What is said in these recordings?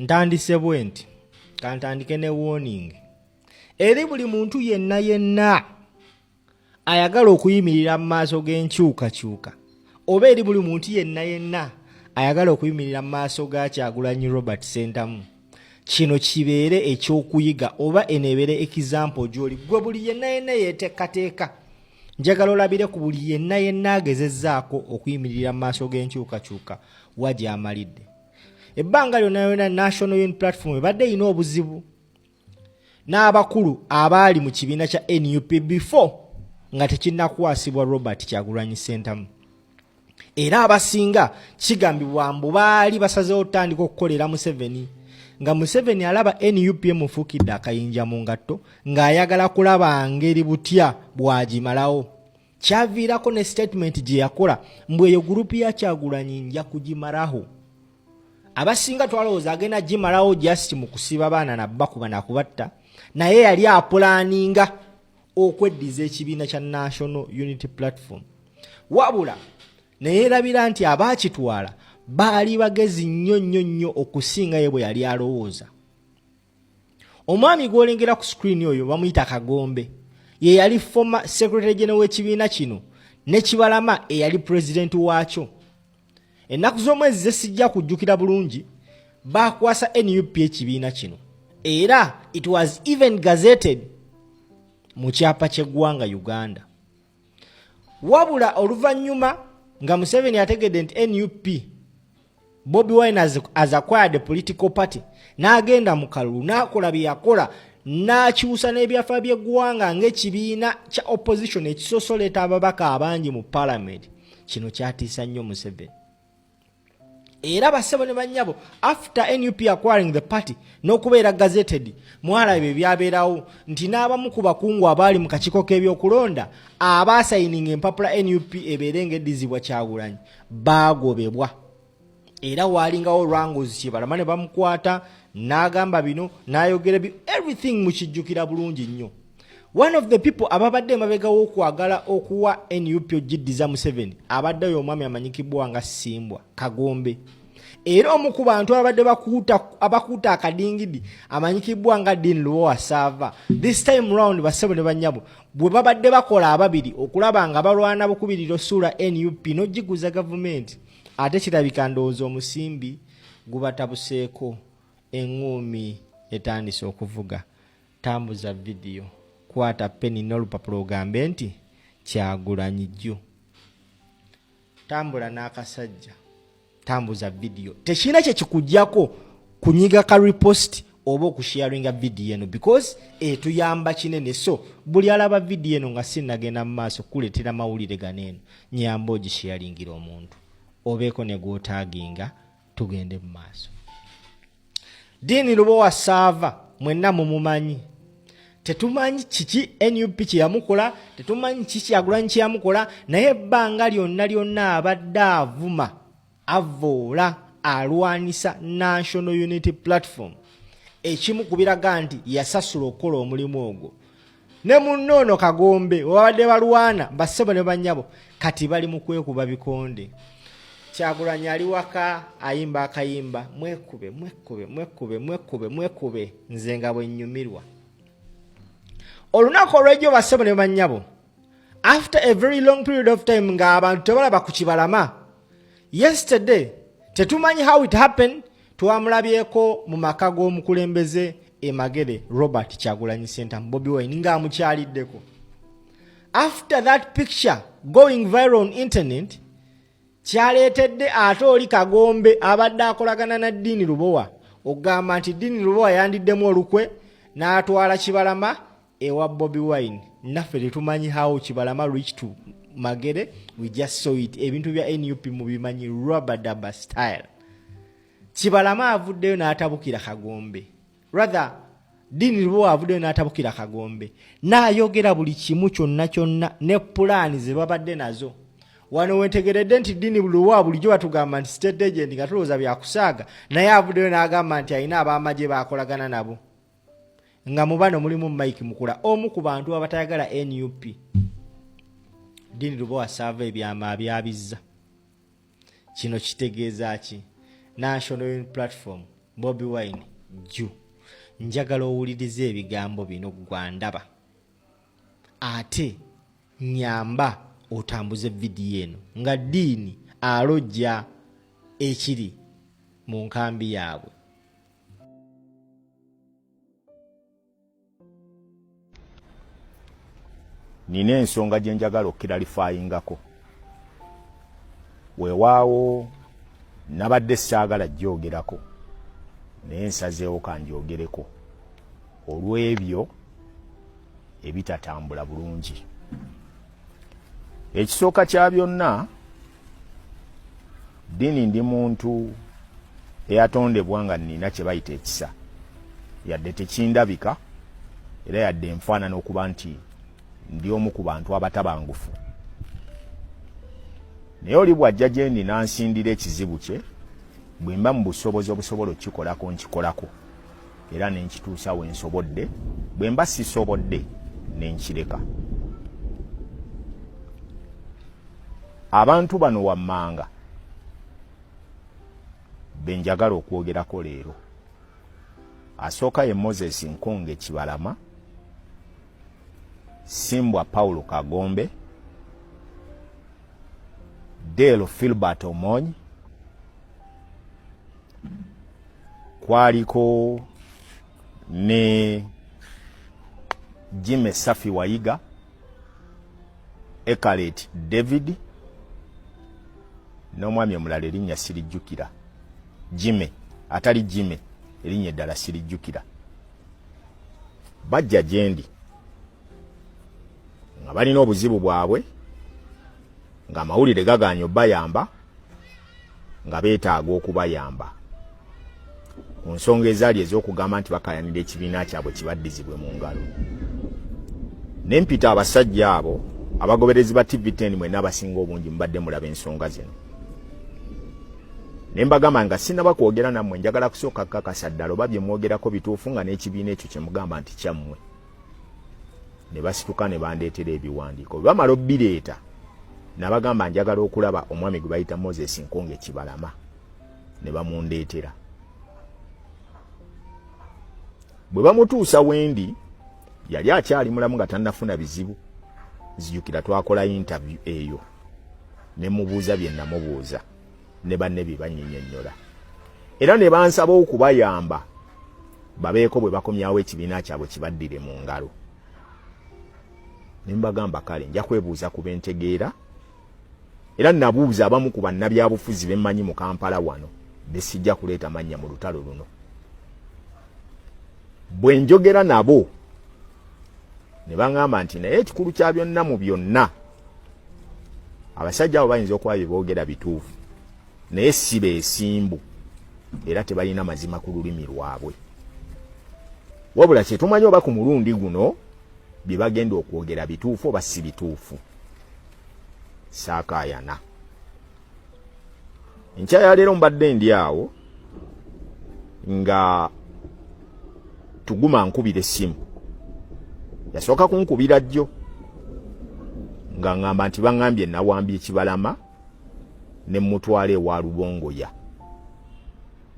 ntandise bwe nti kantandike ne warning eri buli muntu yenna ayagala okuyimirira mu maaso g'enkyukakyuka oba eri buli muntu yenna ayagala okuyimirira mu maaso ga Kyagulanyi Robert Ssentamu. Kino kibeere ekyokuyiga oba eneebere example gy'oli gwe buli yenna yeeteekateeka. Njagala olabire ku buli yenna agezezzaako okuyimirira mu maaso g'enkyukakyuka wa gy'amalidde. Ebbanga lyonna National Unity Platform ebadde erina obuzibu n'abakulu abaali mu kibiina kya NUP before nga tekinnakwasibwa Robert Kyagulanyi Ssentamu. Era abasinga kigambibwa mbu baali basazeewo otandika okukolera Museveni nga Museveni alaba NUP emufuukidde akayinja mu ngatto ng'ayagala kulaba ngeri butya bwagimalawo. Kyaviirako ne statement gye yakola mbu eyo gurupu ya Kyagulanyi nja kugimalaho. Abasinga twalowooza agenda gimalawo just mu kusiba baana na bakuba na kubatta, naye yali apulaninga okweddiza ekibiina kya National Unity Platform. Wabula neerabira nti abaakitwala baali bagezi nnyo okusinga ye bwe yali alowooza. Omwami gw'olengera ku screen oyo bamuyita Kagombe, ye yali former secretary general w'ekibiina kino ne Kibalama eyali president waakyo. Ennaku z'omwezi ze sijja kujjukira bulungi baakwasa NUP ekibiina kino, era it was even gazetted mu kyapa ky'eggwanga Uganda. Wabula oluvannyuma nga Museveni ategedde nti NUP Bobi Wine has acquired a political party, n'agenda mu kalulu n'akola bye yakola, n'akyusa n'ebyafa by'eggwanga ng'ekibiina kya opposition ekisosoleeta ababaka abangi mu parliament. Kino kyatiisa nnyo Museveni. Era bassebo ne bannyabo after NUP acquiring the party n'okubeera gazetted, mwalaba ebyabeerawo nti n'abamu ku bakungu abaali mu kakiiko k'ebyokulonda abaasayininga empapula NUP ebeere ng'eddizibwa Kyagulanyi baagobebwa. Era waalingawo Rangos Kibalama ne bamukwata n'agamba bino n'ayogera everything mukijjukira bulungi nnyo. One of the people ababadde mabegawo okwagala okuwa NUP ogiddiza Museveni abadde oyo omwami amanyikibwa nga Simbwa Kagombe. Era omu ku bantu abadde abakuuta akadingidi amanyikibwa nga Dean Luowa Sava. This time round bassebo ne bannyabo bwe babadde bakola ababiri okulaba nga balwana bukubiriro ssuula NUP n'ogiguza gavumenti, ate kirabika ndowooza omusimbi gubatabuseeko, eŋŋumi etandise okuvuga. Tambuza vidiyo, kwata peni n'olupapula ogambe nti Kyagulanyi jjo. Tambula n'akasajja, tambuza vidiyo. Tekirina kye kikuggyako kunyiga ka repost oba okusharinga vidiyo eno because etuyamba kinene. So buli alaba vidiyo eno nga sinnagenda mu maaso kuleetera mawulire ganeeno, nyamba ogisharingira omuntu obeeko ne gw'otaaginga tugende mu maaso. Dean Luowa Sava mwenna mumumanyi. Tetumanyi kiki NUP kyeyamukola, tetumanyi kiki Kyagulanyi kyeyamukola, naye ebbanga lyonna abadde avuma, avoola, alwanisa National Unity Platform. Ekimu ku biraga nti yasasula okukola omulimu ogwo. Ne munnoono Kagombe babadde balwana bassebo ne bannyabo kati bali mu kwekuba bikonde. Kyagulanyi ali waka ayimba akayimba mwekube nze nga bwe nnyumirwa. Olunaku olw'ejjo bassebo ne bannyabo, after a very long period of time nga abantu tebalaba ku Kibalama, yesterday tetumanyi how it happened, twamulabyeko mu maka g'omukulembeze Magere Robert Kyagulanyi Ssentamu Bobi Wine ng'amukyaliddeko. After that picture going viral on internet, kyaleetedde ate oli Kagombe abadde akolagana na Dean Lubowa ogamba nti Dean Lubowa yandiddemu olukwe n'atwala Kibalama ewa Bobi Wine. Naffe tetumanyi how Kibalama reached to Magere, we just saw it. Ebintu bya NUP mubimanyi rubber style. Kibalama avuddeyo n'atabukira Kagombe, rather Dean Lubowa avuddeyo n'atabukira Kagombe n'ayogera buli kimu kyonna ne pulaani ze babadde nazo. Wano wetegeredde nti Dean Lubowa bulijjo batugamba nti state agent nga tulowooza byakusaaga, naye avuddeyo n'agamba nti alina ab'amagye baakolagana nabo. Nga mu bano mulimu Mike Mukula, omu ku bantu abatayagala NUP. Dean Lubowa Sava ebyama abyabizza. Kino kitegeeza ki? National Unity Platform Bobi Wine ju njagala owulirize ebigambo bino gwandaba ate nyamba otambuze vidiyo eno nga ddiini alojja ekiri mu nkambi yaabwe. Nina ensonga gye njagala okiralifayingako. Weewaawo nabadde saagala gyogerako naye nsazeewo kanjogereko olw'ebyo ebitatambula bulungi. Ekisooka kya byonna, ddiini ndi muntu eyatondebwa nga nina kye bayita ekisa, yadde tekindabika era yadde enfaanana okuba nti ndi omu ku bantu abatabangufu. Naye oli bw'ajja gye ndi n'ansindira ekizibu kye, bwe mba mu busobozi obusobola okukikolako nkikolako era ne nkituusa we nsobodde, bwe mba sisobodde ne nkireka. Abantu bano wammanga be njagala okwogerako leero. Asooka ye Moses Nkonge Kibalama, Simbwa Paulo Kagombe, Dale Philbert Omonyi, kwaliko ne Jimmy Safi Wayiga, Ekalet David, n'omwami omulala erinnya sirijjukira, Jimmy, atali Jimmy, erinnya eddala sirijjukira. Bajja gye ndi nga balina obuzibu bwabwe, nga amawulire gagaanye obbayamba, nga beetaaga okubayamba ku nsonga ezaali ez'okugamba nti bakayanira ekibiina kyabwe kibaddizibwe mu ngalo. Ne mpita abasajja abo abagoberezi ba TV10 mwenna abasinga obungi mubadde mulaba ensonga zino. Ne mbagamba nga sinaba kwogera nammwe, njagala kusooka kakasa ddala oba bye mwogerako bituufu nga n'ekibiina ekyo kye mugamba nti kyammwe. Ne basituka ne bandeetera ebiwandiiko. Bwe bamala obbireeta, nabagamba njagala okulaba omwami gwe bayita Moses Nkonge Kibalama. Ne bamundeetera. Bwe bamutuusa wendi, yali akyali mulamu nga tannafuna bizibu. Nzijukira twakola interview eyo. Ne mubuuza bye namubuuza. Ne banne bye bannyinyonnyola. Era ne bansaba okubayamba babeeko bwe bakomyawo ekibiina kyabwe kibaddire mu ngalo. Ne mbagamba kale nja kwebuuza ku bentegeera, era nabuuza abamu ku bannabyabufuzi be mmanyi mu Kampala wano be sijja kuleeta mannya mu lutalo luno. Bwe njogera nabo ne baŋŋamba nti naye ekikulu kya byonna mu byonna abasajja abo bayinza okuba bye boogera bituufu naye si beesimbu era tebalina mazima ku lulimi lwabwe. Wabula kye tumanyi oba ku mulundi guno bye bagenda okwogera bituufu oba si bituufu. Saakaayana. Enkya ya leero mbadde ndi awo nga Tuguma nkubira essimu. Yasooka kunkubira jjo nga ngamba nti baŋŋambye nawambye Kibalama ne mutwale wa Lubongoya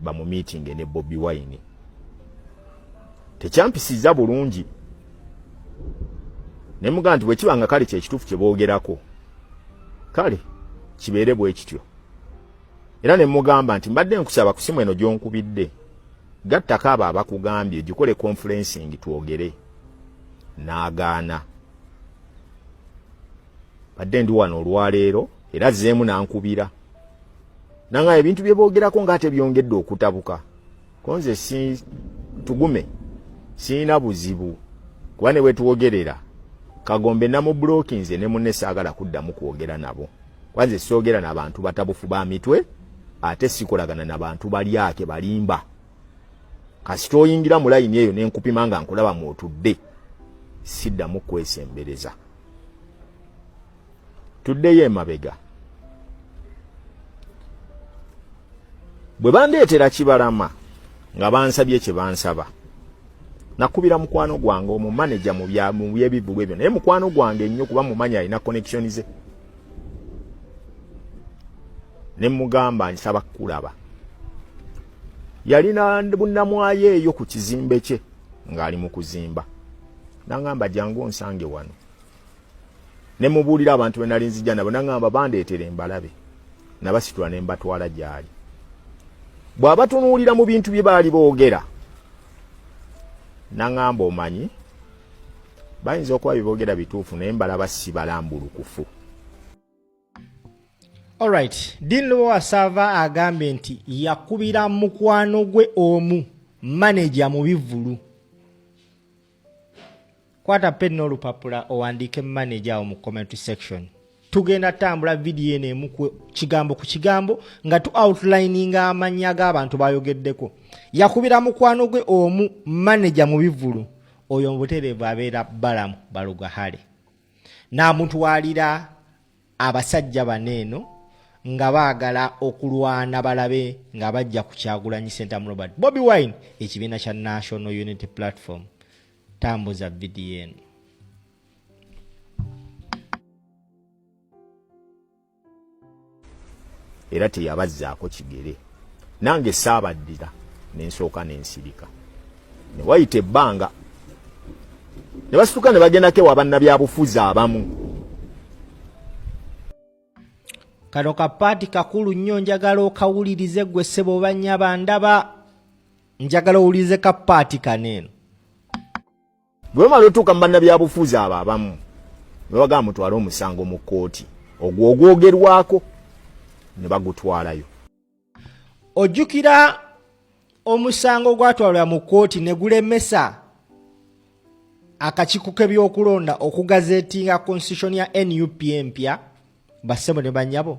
bamu meeting ne Bobi Wine. Tekyampisiza bulungi. Ne mugamba nti bwe kibanga kale kye kituufu kye boogerako, kale kibeere bwe kityo. Era ne mugamba nti mbadde nkusaba ku simu eno gy'onkubidde, gattako abo abakugambye gikole conferencing twogere. N'agaana. Badde ndi wano olwaleero era zeemu n'ankubira. Nanga ebintu bye boogerako ng'ate byongedde okutabuka. Konze si Tugume sina buzibu kuba ne wetuwogerera Kagombe namu blokinze ne munne saagala kuddamu kwogera nabo. Kwanze soogera n'abantu batabufu ba mitwe ate sikolagana n'abantu balyake balimba. Kasita oyingira mu layini eyo ne nkupima nga nkulaba mwotudde siddamu kwesembereza. Tuddeyo emabega. Bwe bandeetera Kibalama nga bansabye kye bansaba, nakubira mukwano gwange omu manager mu by'ebivugwa ebyo, naye mukwano gwange ennyo kuba mumanyi alina connection ze. Ne mugamba nsaba kulaba. yalina bunnamwayo eyo ku kizimbe kye ng'ali mu kuzimba. N'angamba jangu onsange wano. Ne mubuulira abantu be nali nzija nabo n'angamba bandeetere mbalabe. Nabasitula ne mbatwala gy'ali. Bw'abatunuulira mu bintu bye baali boogera. N'angamba omanyi bayinza okuba biboogera bituufu naye mbalaba si balambulukufu. Alright, Dean Lowasava agambye nti yakubira mukwano gwe omu manager mu bivulu. Kwata pen n'olupapula owandiike manager awo mu comment section. Tugenda tambula video eno emu kigambo ku kigambo nga tu outlininga amannya g'abantu bayogeddeko. Yakubira mukwano gwe omu manager mu bivulu. Oyo mbuterevu abeera Balamu Balugahale. N'amutwalira abasajja baneeno nga baagala okulwana balabe nga bajja ku Kyagulanyi Center mu Robert Bobi Wine ekibiina kya National Unity Platform. Tambuza video eno. Era teyabazzaako kigere. Nange saabaddira n'ensooka n'ensirika. Ne wayita ebbanga ne basituka ne bagendako ewa bannabyabufuzi abamu. Kano kapaati kakulu nnyo njagala okawulirize gwe ssebo banyaba ndaba. Njagala owulirize kapaati kaneeno. Bwe bamala otuuka mu bannabyabufuzi abo abamu ne bagamba mutwale omusango mu kkooti. Ogwo ogwogerwako ne bagutwalayo. Ojjukira omusango gwatwalwa mu kkooti ne gulemesa akakiiko k'ebyokulonda okugazeetinga constitution ya NUP empya bassebo ne bannyabo.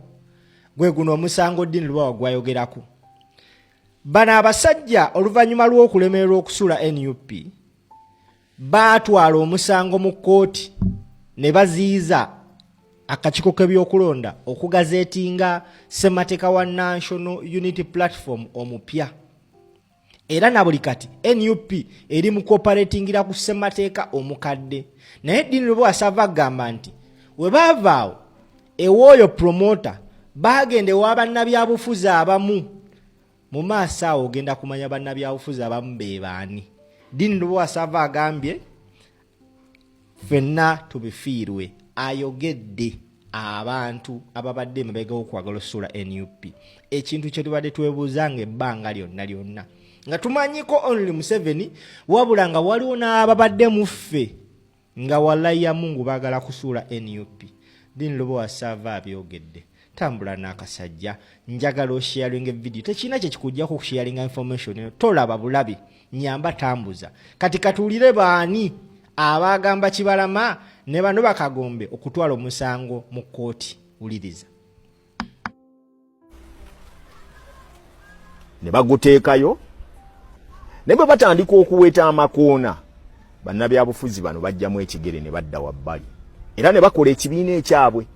Gwe guno omusango Dean Lwawa gwayogerako. Bano abasajja oluvannyuma lw'okulemererwa okusuula NUP baatwala omusango mu kkooti ne baziyiza akakiiko k'ebyokulonda okugazeetinga ssemateeka wa National Unity Platform omupya. Era na buli kati NUP eri mu cooperatingira ku ssemateeka omukadde. Naye Dean Lwasava agamba nti we baavaawo ewooyo promoter bagenda ewa bannabyabufuzi abamu. Mu maaso awo ogenda kumanya bannabyabufuzi abamu be baani. Dean Lwasava agambye ffenna tubifiirwe. Ayogedde abantu ababadde emabega w'okwagala okusula NUP. Ekintu kye tubadde twebuuzanga ebbanga lyonna. Nga tumanyiko only Museveni wabula nga waliwo n'ababadde mu ffe nga wallahi ya Mungu baagala kusuula NUP. Dean Lwasava abyogedde. Tambula n'akasajja. Njagala osharinga video. Tekina kye kikujjako kusharinga information. Tolaba bulabi. Nyamba tambuza. Kati katuulire baani abagamba Kibalama ne bano bakagombe okutwala omusango mu kkooti. Uliriza. Ne baguteekayo. Ne bwe batandika okuweta amakoona bannabyabufuzi bano bajjamu ekigere ne badda wabbali. Era ne bakola ekibiina ekyabwe.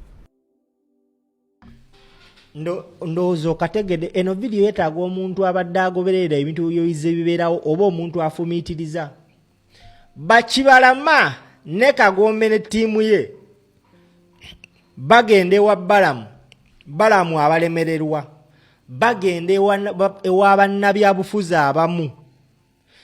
Ndowooza okategedde eno video yeetaaga omuntu abadde agoberera ebintu byoyize bibeerawo oba omuntu afumiitiriza. Bakibalama ne Kagombe ne ttiimu ye bagenda ewa Balamu abalemererwa. Bagenda ewa bannabyabufuzi abamu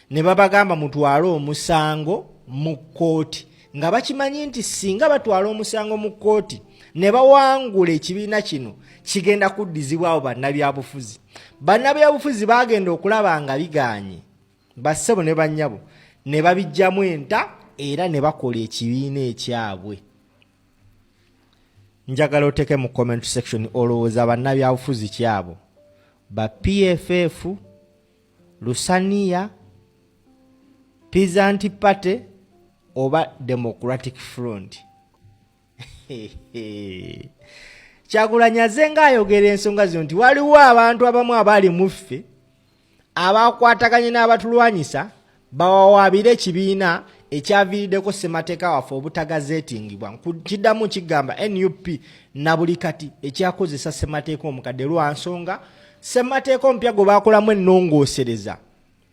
ne babagamba mutwale omusango mu kkooti. Nga bakimanyi nti singa batwala omusango mu kkooti ne bawangula ekibiina kino kigenda kuddizibwawo bannabyabufuzi. Bannabyabufuzi bagenda okulaba nga biganye. Bassebo ne bannyabo ne babijjamu enta era ne bakola ekibiina ekyabwe. Njagala oteke mu comment section olowooza bannabyabufuzi kyabo. Ba PFF, Lusania, Peasant Party oba Democratic Front. Kyagulanyi azenga ayogera ensonga zino nti waliwo abantu abamu abali mu ffe abakwataganye n'abatulwanyisa bawawaabira ekibiina ekyaviiriddeko ssemateeka waffe obutagazeetingibwa. Kiddamu kigamba NUP na buli kati ekyakozesa ssemateeka omukadde lwa nsonga ssemateeka omupya gwe baakolamu ennongoosereza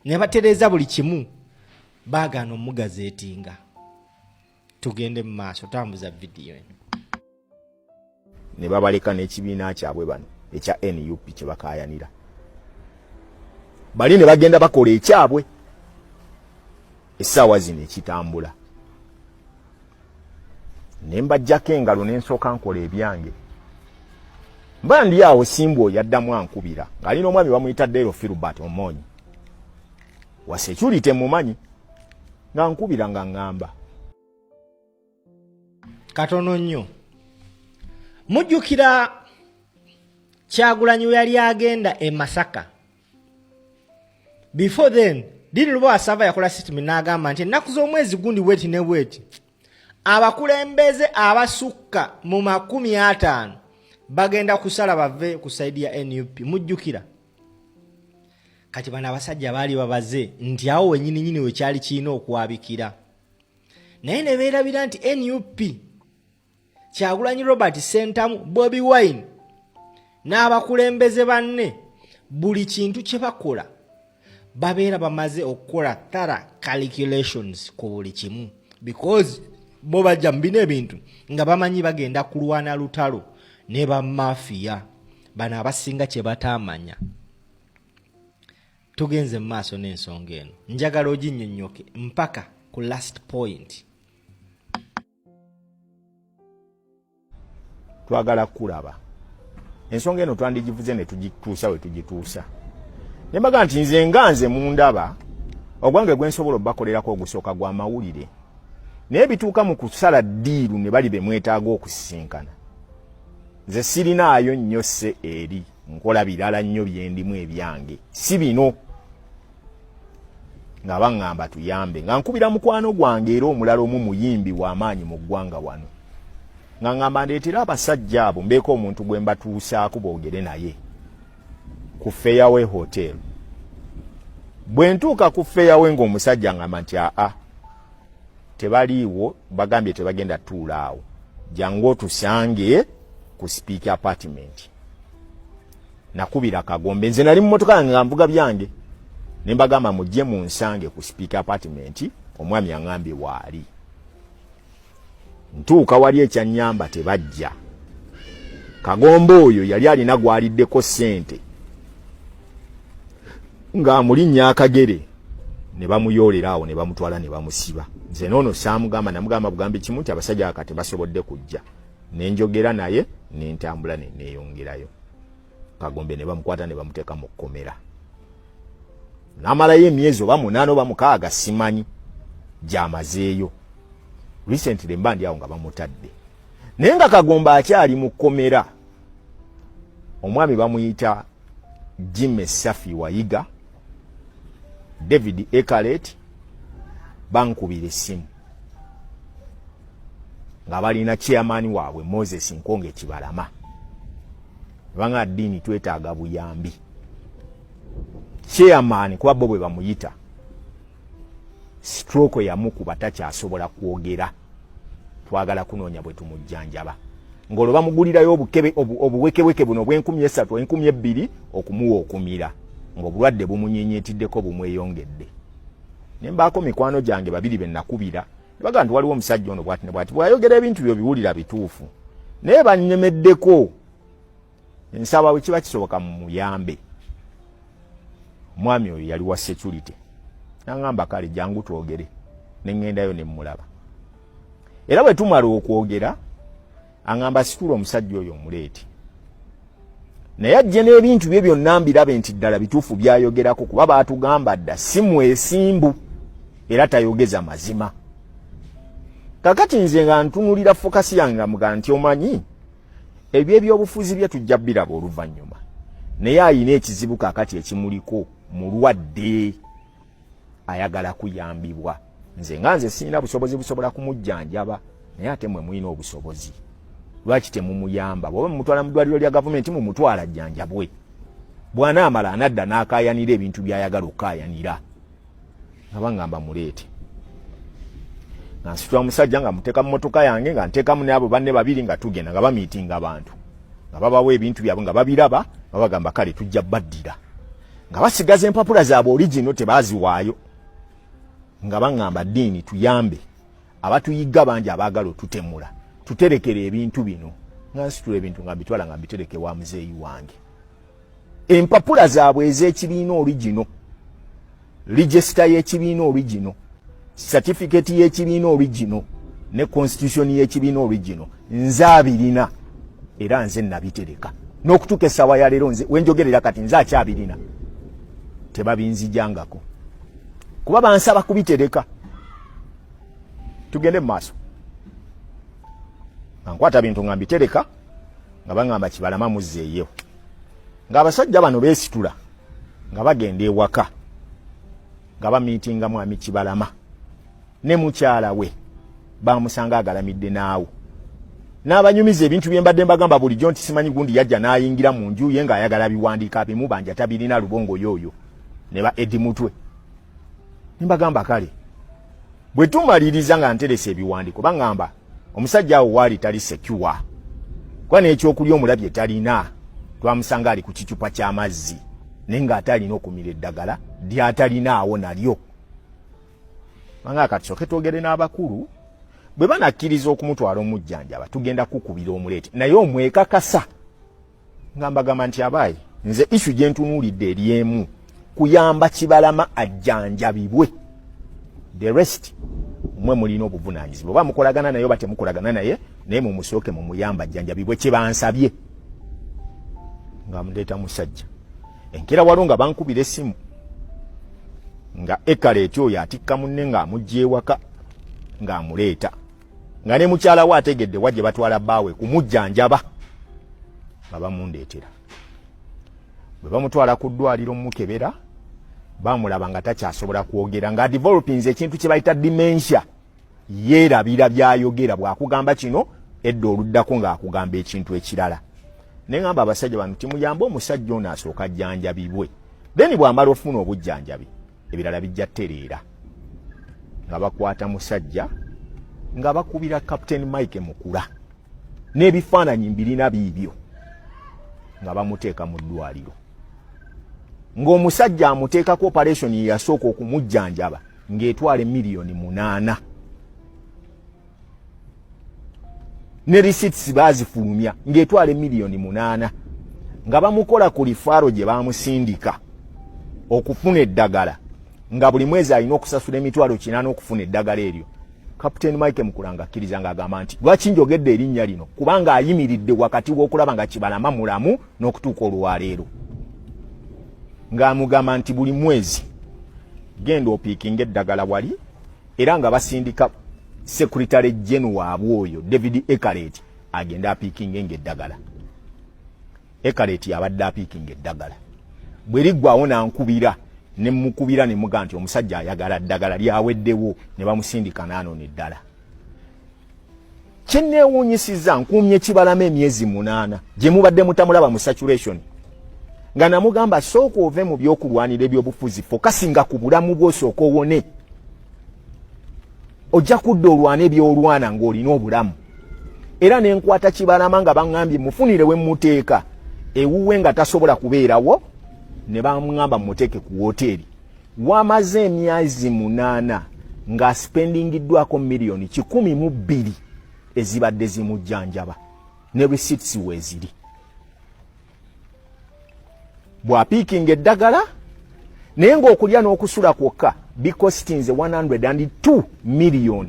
ne batereeza buli kimu baagaana omugazeetinga. Tugende mu maaso tambuza video eno. Ne babaleka n'ekibiina kyabwe bano ekya NUP kye bakaayanira. bali ne bagenda bakola ekyabwe essaawa zino ekitambula ne mbajjako engalo ne nsooka nkola ebyange mba ndi awo Simbu oyo yaddamu ankubira ng'alina omwami bamuyita Dero Filbert Omonyi wa security mumanyi nga nkubira nga ngamba katono nnyo mujjukira Kyagulanyi yali agenda e Masaka. Before then Dini Lubowa Sava yakola statement n'agamba nti ennaku z'omwezi gundi bweti ne bweti abakulembeze abasukka mu 50 bagenda kusala bave ku side ya NUP. Mujjukira kati bana abasajja baali babaze nti awo wenyini we kyali kiina okwabikira naye ne beerabira nti NUP Kyagulanyi Robert Sentamu Bobi Wine n'abakulembeze banne buli kintu kye bakola babeera bamaze okukola thorough calculations ku buli kimu because bo bajja mbina ebintu nga bamanyi bagenda kulwana lutalo ne ba mafia bana abasinga kye batamanya. Tugenze mu maaso n'ensonga eno njagala oginnyonnyoke mpaka ku last point. Twagala kulaba ensonga eno twandigivuze ne tugituusa we tugituusa ne mbaga nti nze nganze mu ndaba ogwange gwensobola bakolerako ogusooka gwa mawulire naye bituuka mu kusala ddiiru ne bali be mwetaaga okusisinkana nze sirinaayo nnyo sse eri nkola birala nnyo byendimu ebyange si bino nga baŋŋamba tuyambe nga nkubira mukwano gwange era omulala omu muyimbi w'amaanyi mu ggwanga wano nga ngamba ndeetera abasajja abo mbeeko omuntu gwe mbatuusaako boogere naye ku Fairway Hotel. Bwe ntuuka ku Fairway ng'omusajja ngamba nti aa tebaliiwo bagambye tebagenda tuula awo jangu otusange ku speaker apartment. Nakubira Kagombe nze nali mu mmotoka yange nga mvuga byange ne mbagamba mujje mu nsange ku speaker apartment omwami angambye waali. Ntuuka wali ekyannyamba tebajja. Kagombe oyo yali alina gwaliddeko ssente nga mulinnya akagere ne bamuyoolera awo ne bamutwala ne bamusiba. Nze noono saamugamba namugamba bugambi kimu nti abasajja akati basobodde kujja ne njogera naye ne ntambula ne neeyongerayo. Kagombe ne bamukwata ne bamuteeka mu kkomera n'amalayo emyezi oba 8 oba 6 simanyi gy'amazeeyo. Recently mbandi awo nga bamutadde naye nga Kagombe akyali mu kkomera omwami bamuyita Jimmy Safi Wayiga David Ekalet bankubira essimu nga balina chairman waabwe Moses Nkonge Kibalama banga dini twetaaga buyambi chairman kwa bwe bamuyita stroke ya mukuba takyasobola kwogera twagala kunoonya bwe tumujjanjaba ngolo bamugulirayo obukebe obuwekeweke buno bw'13 12 okumuwa okumira ng'obulwadde bumunyenyeetiddeko bumweyongedde. Ne mbaako mikwano gyange babiri be nakubira ne baga nti waliwo omusajja ono bw'ati ne bw'ati bw'ayogera ebintu byo biwulira bituufu naye bannemeddeko nsaba bwe kiba kisoboka mu muyambe. Mwami oyo yali wa security n'angamba kale jangu twogere ne ŋŋendayo ne mmulaba era bwe tumala okwogera angamba situla omusajja oyo omuleeti naye ajje n'ebintu bye byonna mbirabe nti ddala bituufu byayogerako kuba baatugamba dda si mwesimbu era tayogeza mazima. Kakati nze nga ntunulira fokasi yange nga muga nti omanyi ebyo ebyobufuzi bye tujja biraba oluvannyuma naye ayina ekizibu kakati ekimuliko mulwadde ayagala kuyambibwa. Nze sina busobozi busobola kumujjanjaba naye ate mwe mulina obusobozi lwaki temumuyamba bw'oba mumutwala mu ddwaliro lya gavumenti mumutwala jjanjabwe bw'anaamala anadda n'akaayanira ebintu by'ayagala okukaayanira nga bangamba muleete nga nsitula omusajja nga muteeka mu mmotoka yange nga nteekamu n'abo banne babiri nga tugenda nga bamiitinga abantu nga babawa ebintu byabwe nga babiraba nga bagamba kale tujja baddira nga basigaza empapula zaabwe origino tebaaziwaayo nga baŋŋamba ddiini tuyambe abatuyigga bangi abaagala otutemula tuterekere ebintu bino nga nsitula ebintu nga mbitwala nga mbitereke wa muzeeyi wange empapula zaabwe ez'ekibiina origino register y'ekibiina original, certificate y'ekibiina original ne constitution y'ekibiina original nze abirina era nze nabitereka n'okutuuka essaawa ya leero nze wenjogerera kati nze akyabirina tebabinzijangako kuba bansaba kubitereka. Tugende mu maaso nkwata bintu nga mbitereka nga baŋŋamba Kibalama muzzeeyo ng'abasajja bano beesitula nga bagenda ewaka nga bamiitinga mwami Kibalama ne mukyala we bamusanga agalamidde naawo n'abanyumiza ebintu bye mbadde mbagamba bulijjo nti simanyi gundi yajja n'ayingira mu nju ye ng'ayagala biwandiika bimu banja tabirina lubongo yoyo ne ba Edi Mutwe nimbagamba kale bwe tumaliriza nga nteresa ebiwandiiko baŋŋamba omusajja awo waali tali secure kwa n'ekyokulya omulabye talina twamusanga ali ku kicupa ky'amazzi naye ng'atalina okumira eddagala ly'atalinaawo nalyo. Manga akatusooke twogere n'abakulu bwe banakkiriza okumutwala omujjanjaba tugenda kukubira omuleete naye omwekakasa nga mbagamba nti abaayi nze issu gye ntunuulidde eryemu kuyamba Kibalama ajjanjabibwe, the rest mwe mulina obuvunaanyizibwa oba mukolagana naye oba temukolagana naye mumusooke mumuyamba ajjanjabibwe kye bansabye. Nga muleeta musajja enkera waliwo nga bankubira essimu nga Ekaleeti oyo atikka munne ng'amugya ewaka ng'amuleeta nga ne mukyala we ategedde wajje batwala bbaawe kumujjanjaba nga bamundeetera. Bwe bamutwala ku ddwaliro mukebera bamulaba nga takyasobola kwogera nga developinze ekintu kye bayita dementia, yeerabira byayogera bw'akugamba kino edda oluddako ng'akugamba ekintu ekirala. Ne ngamba abasajja bano timuyamba omusajja ono asooka ajjanjabibwe, then bw'amala ofuna obujjanjabi ebirala bijja ttereera. Nga bakwata musajja nga bakubira Captain Mike Mukula n'ebifaananyi mbirina biibyo nga bamuteeka mu ddwaliro ng'omusajja amuteekako operation yasooka okumujjanjaba ng'etwala $8,000,000 ne receipts baazifulumya ng'etwala $8,000,000 nga bamukola ku lifaaro gye baamusindika okufuna eddagala nga buli mwezi alina okusasula $80,000 okufuna eddagala eryo. Captain Mike Mukula ng'akkiriza ng'agamba nti lwaki njogedde erinnya lino kubanga ayimiridde wakati w'okulaba nga Kibalama mulamu n'okutuuka olwaleero. Ng'amugamba nti buli mwezi genda opiikinga eddagala wali era nga basindika Secretary General waabwe oyo David Ekaleeti agenda apiikinga ng'eddagala. Ekaleeti yabadde apiikinga eddagala bwe liggwawo n'ankubira ne mukubira ne muga nti omusajja ayagala ddagala lyaweddewo ne bamusindika n'anona eddala. Kye neewuunyisiza nkuumye Kibalama emyezi 8 gye mubadde mutamulaba mu saturation nga namugamba sooka ove mu by'okulwanira ebyobufuzi fokasinga ku bulamu bw'osooka owone, ojja kudda olwana ebyolwana ng'olina obulamu. Era ne nkwata Kibalama nga baŋŋambye mufunire we muteeka ewuwe nga tasobola kubeerawo ne bamuŋŋamba muteeke ku woteeri. Wamaze emyezi 8 nga spendingiddwako $1,200,000 ezibadde zimujjanjaba ne receipts weeziri. Bw'apiikinga eddagala naye ng'okulya n'okusula kwokka bikositinze $102 million.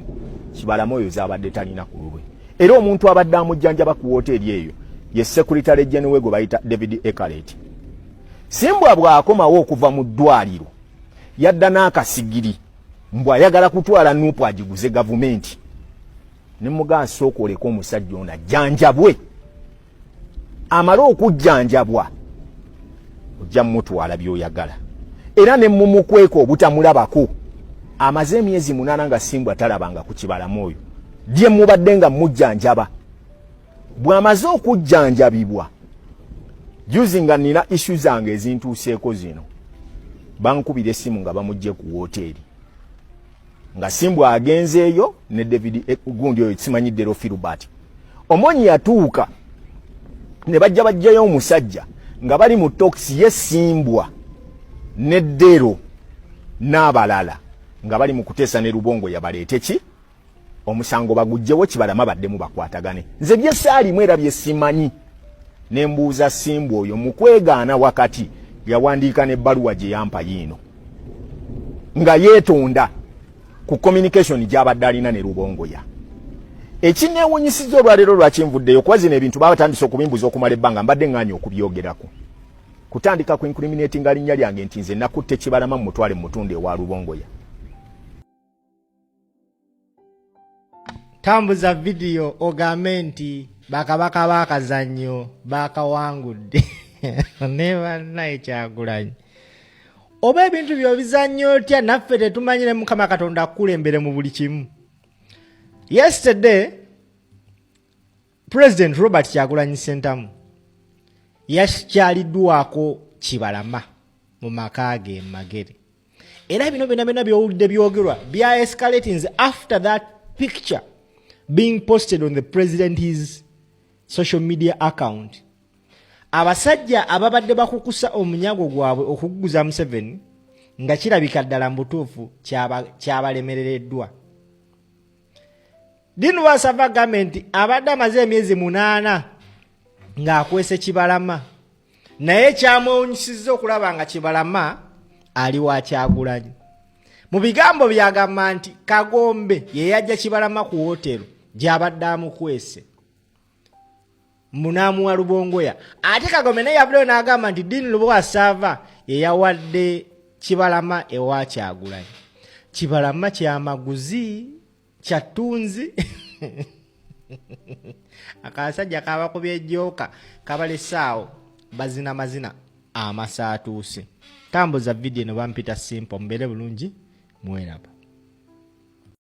Kibalama oyo zaabadde talina ku lulwe. Era omuntu abadde amujjanjaba ku woteeri eyo ye Secretary General gwe bayita David Ekaleeti. Simbwa bw'akomawo okuva mu ddwaliro yadda n'akasigiri mbw'ayagala kutwala nuupu agiguze gavumenti. Ne mugaa sooka oleka omusajja ono ajjanjabwe, amale okujjanjabwa ojja mutwala by'oyagala. Era ne mumukweka obutamulabako. Amaze emyezi 8 nga Simbwa talabanga ku Kibalama oyo lye mubadde nga mujjanjaba. Bw'amaze okujjanjabibwa juzi nga nina issue zange ezintuuseeko zino bankubira essimu nga bamugye ku woteeri nga Simbwa agenzeeyo ne David gundi oyo simanyidde Filbert. Omonyi yatuuka ne bajjayo omusajja nga bali mu toksi ye Simbwa ne Dero n'abalala nga bali mu kuteesa ne Lubongo yabaleete ki omusango bagugjewo Kibalama baddemu bakwatagane. Nze bye saalimu era bye simanyi. Ne mbuuza Simbwa oyo mu kwegaana wakati yawandiika n'ebbaluwa gye yampa yiino nga yeetonda ku communication gy'abadde alina ne Rubongoya. Ekineewunyisizza olwaleero lwaki nvuddeyo kuba zino ebintu babatandise okubimbuza okumala ebbanga mbadde ng'anya okubyogerako. Kutandika ku incriminating linnya lyange nti nze nakutte Kibalama mu mutwale mu mutundu ewa Rubongoya. Tambuza video ogambe nti bakabaka bakazannyo bakawangudde neba naye Kyagulanyi. Oba ebintu by'obizannyo otya naffe tetumanyire Mukama Katonda akulembere mu buli kimu. Yesterday, President Robert Kyagulanyi Ssentamu yakyaliddwako Kibalama mu maka ge Magere. Era bino byonna by'owulidde byogerwa bya escalating after that picture being posted on the president's social media account. Abasajja ababadde bakukusa omunyago gwabwe okuguza Museveni nga kirabika ddala mbutuufu kyabalemerereddwa. Dinu Wasava gavumenti abadde amaze emyezi 8 ng'akwese Kibalama, naye kyamwewunyisizza okulaba nga Kibalama ali wa Kyagulanyi. Mu bigambo byagamba nti Kagombe ye yajja Kibalama ku wotero gy'abadde amukwese Munamu wa Rubongoya. Ate Kagombe naye yavuddeyo n'agamba nti Dinu Wasava ye yawadde Kibalama ewa Kyagulanyi. Kibalama kyamaguzi kyattunzi akasajja kabakubye ejjooka kabalesaawo bazina mazina amasaatuuse. Tambuza video no bampita simple mbere bulungi mweraba.